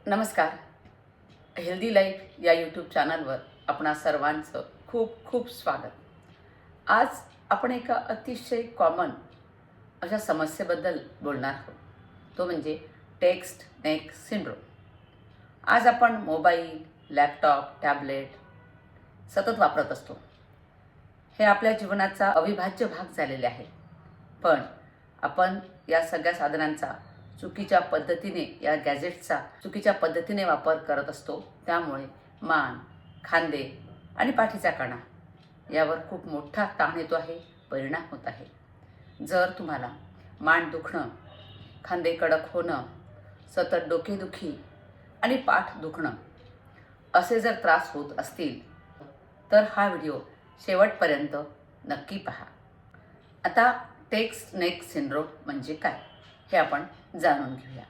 नमस्कार. Healthy life या YouTube चॅनलवर आपणा सर्वांचं खूप खूप स्वागत. आज आपण एका अतिशय कॉमन अशा समस्येबद्दल बोलणार आहोत. तो म्हणजे टेक्स्ट नेक सिंड्रोम. आज आपण मोबाईल, लॅपटॉप, टॅबलेट सतत वापरत असतो. हे आपल्या जीवनाचा अविभाज्य भाग झालेले आहे. पण आपण या सगळ्या साधनांचा चुकीच्या पद्धतीने, या गॅजेट्सचा चुकीच्या पद्धतीने वापर करत असतो. त्यामुळे मान, खांदे आणि पाठीचा कणा यावर खूप मोठा ताण येतो आहे, परिणाम होत आहे. जर तुम्हाला मान दुखणं, खांदे कडक होणं, सतत डोकेदुखी आणि पाठ दुखणं असे जर त्रास होत असतील तर हा व्हिडिओ शेवटपर्यंत नक्की पहा. आता टेक्स्ट नेक सिंड्रोम म्हणजे काय हे आपण जाणून घेऊया.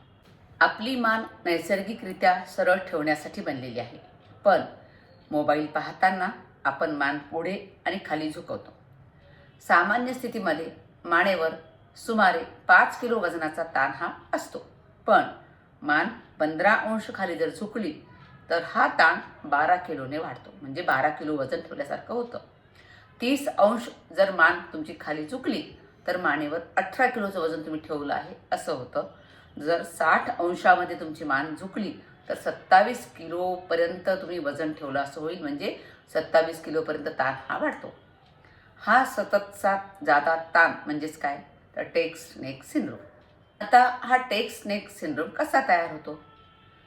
आपली मान नैसर्गिकरित्या सरळ ठेवण्यासाठी बनलेली आहे, पण मोबाईल पाहताना आपण मान पुढे आणि खाली झुकवतो. सामान्य स्थितीमध्ये मानेवर सुमारे 5 किलो वजनाचा ताण हा असतो, पण मान 15 अंश खाली जर झुकली तर हा ताण 12 किलोने वाढतो, म्हणजे 12 किलो वजन ठेवल्यासारखं होतं. 30 अंश जर मान तुमची खाली झुकली तर मानेवर 18 किलोचं वजन तुम्ही ठेवलं आहे असं होतं. जर 60 अंशामध्ये तुमची मान झुकली तर 27 किलोपर्यंत तुम्ही वजन ठेवलं असं होईल, म्हणजे 27 किलोपर्यंत ताण हा वाढतो. हा सततचा जादा ताण म्हणजेच काय तर टेक्स्ट नेक सिंड्रोम. आता हा टेक्स्ट नेक सिंड्रोम कसा तयार होतो?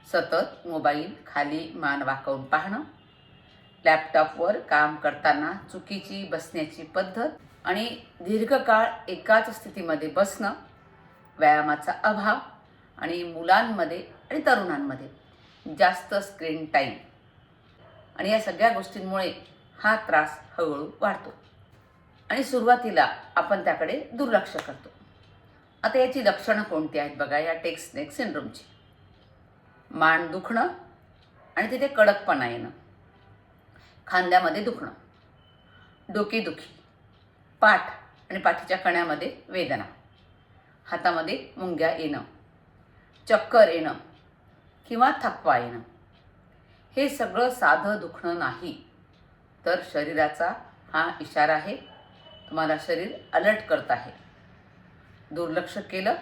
सतत मोबाईल खाली मान वाकवून पाहणं, लॅपटॉपवर काम करताना चुकीची बसण्याची पद्धत आणि दीर्घकाळ एकाच स्थितीमध्ये बसणं, व्यायामाचा अभाव आणि मुलांमध्ये आणि तरुणांमध्ये जास्त स्क्रीन टाईम, आणि या सगळ्या गोष्टींमुळे हा त्रास हळूहळू वाढतो आणि सुरुवातीला आपण त्याकडे दुर्लक्ष करतो. आता याची लक्षणं कोणती आहेत बघा या टेक्स्ट नेक सिंड्रोमची. मान दुखणं आणि तिथे कडकपणा येणं, खांद्यामध्ये दुखणं, डोकेदुखी, पाठ आणि पाठीच्या कण्यामध्ये वेदना, हातामध्ये मुंग्या येणं, चक्कर येणं किंवा थकवा येणं. हे सगळं साधं दुखणं नाही, तर शरीराचा हा इशारा आहे. तुम्हाला शरीर अलर्ट करत आहे. दुर्लक्ष केलं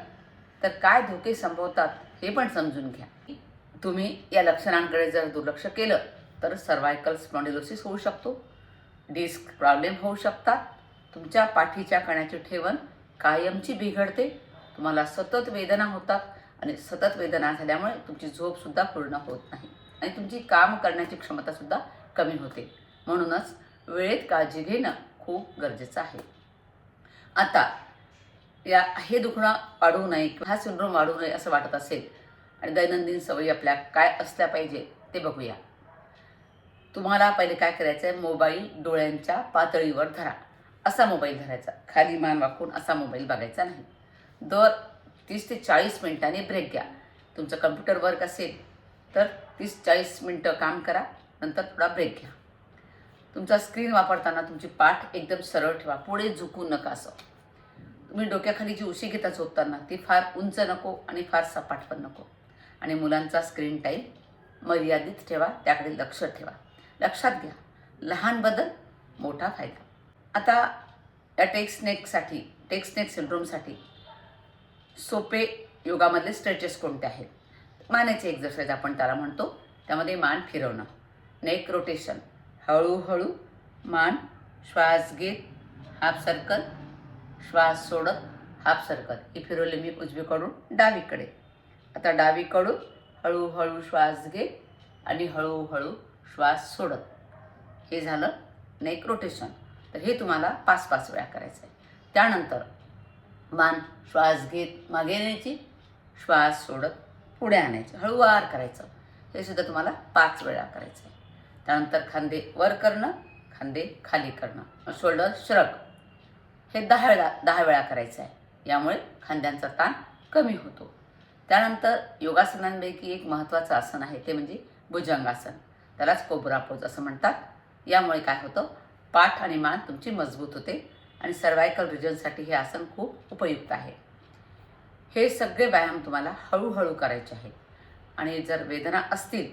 तर काय धोके संभवतात हे पण समजून घ्या. तुम्ही या लक्षणांकडे जर दुर्लक्ष केलं तर सर्वायकल स्पॉन्डिलोसिस होऊ शकतो, डिस्क प्रॉब्लेम होऊ शकतात, तुमच्या पाठीच्या कण्याची ठेवण कायमची बिघडते, तुम्हाला सतत वेदना होतात आणि सतत वेदना झाल्यामुळे तुमची झोपसुद्धा पूर्ण होत नाही आणि तुमची काम करण्याची क्षमतासुद्धा कमी होते. म्हणूनच वेळेत काळजी घेणं खूप गरजेचं आहे. आता हे दुखणं वाढू नये, हा सिंड्रोम वाढू नये असं वाटत असेल आणि दैनंदिन सवयी आपल्या काय असल्या पाहिजे ते बघूया. तुम्हाला पहिले काय करायचं आहे, मोबाईल डोळ्यांच्या पातळीवर धरा. असा मोबाईल धरायचा, खाली मान वाकून असा मोबाईल बघायचा नाही. दर 30 ते 40 मिनिटांनी ब्रेक घ्या. तुमचं कम्प्युटर वर्क असेल तर 30-40 मिनटं काम करा, नंतर थोडा ब्रेक घ्या. तुमचा स्क्रीन वापरताना तुमची पाठ एकदम सरळ ठेवा, पुढे झुकू नका. असं तुम्ही डोक्याखाली जी उशी घेता झोपताना ती फार उंच नको आणि फार सपाट पण नको. आणि मुलांचा स्क्रीन टाईम मर्यादित ठेवा, त्याकडे लक्ष ठेवा. लक्षात घ्या, लहान बदल मोठा फायदा. आता या टेक्स्ट नेक सिंड्रोमसाठी सोपे योगामधले स्ट्रेचेस कोणते आहेत? मानेचे एक्सरसाइज आपण त्याला म्हणतो. त्यामध्ये मान फिरवणं, नेक रोटेशन, हळूहळू मान श्वास घेत हाफ सर्कल, श्वास सोडत हाफ सर्कल. ही फिरवले मी उजवीकडून डावीकडे. आता डावीकडून हळूहळू श्वास घेत आणि हळूहळू श्वास सोडत. हे झालं नेक रोटेशन. तर हे तुम्हाला 5-5 वेळा करायचं आहे. त्यानंतर मान श्वास घेत मागे न्यायची, श्वास सोडत पुढे आणायचं, हळूवार करायचं. हे सुद्धा तुम्हाला 5 वेळा करायचं आहे. त्यानंतर खांदे वर करणं, खांदे खाली करणं, शोल्डर श्रग. हे 10 वेळा करायचं आहे. यामुळे खांद्यांचा ताण कमी होतो. त्यानंतर योगासनांपैकी एक महत्त्वाचं आसन आहे, ते म्हणजे भुजंगासन. त्यालाच कोब्रा पोज असं म्हणतात. यामुळे काय होतं, पाठ आणि मान तुमची मजबूत होते आणि सर्वायकल रिजनसाठी हे आसन खूप उपयुक्त आहे. हे सगळे व्यायाम तुम्हाला हळूहळू करायचे आहेत आणि जर वेदना असतील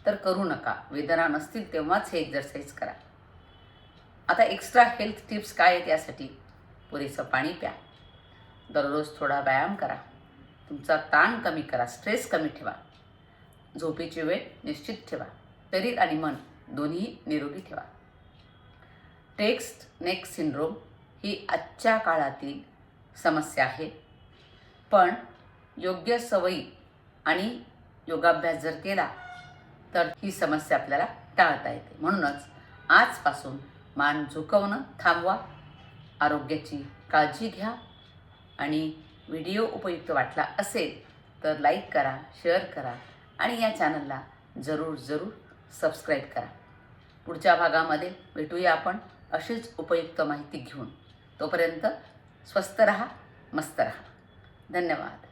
तर करू नका. वेदना नसतील तेव्हाच हे एक्झरसाईज करा. आता एक्स्ट्रा हेल्थ टिप्स काय आहेत यासाठी? पुरेसं पाणी प्या, दररोज थोडा व्यायाम करा, तुमचा ताण कमी करा, स्ट्रेस कमी ठेवा, झोपेची वेळ निश्चित ठेवा, शरीर आणि मन दोन्ही निरोगी ठेवा. टेक्स्ट नेक सिंड्रोम ही आजच्या काळातील समस्या आहे, पण योग्य सवयी आणि योगाभ्यास जर केला तर ही समस्या आपल्याला टाळता येते. म्हणूनच आजपासून मान झुकवणं थांबवा, आरोग्याची काळजी घ्या आणि व्हिडिओ उपयुक्त वाटला असेल तर लाईक करा, शेअर करा आणि या चॅनलला जरूर सबस्क्राईब करा. पुढच्या भागामध्ये भेटूया आपण अशीच उपयुक्त माहिती घेऊन. तोपर्यंत स्वस्थ रहा, मस्त रहा. धन्यवाद.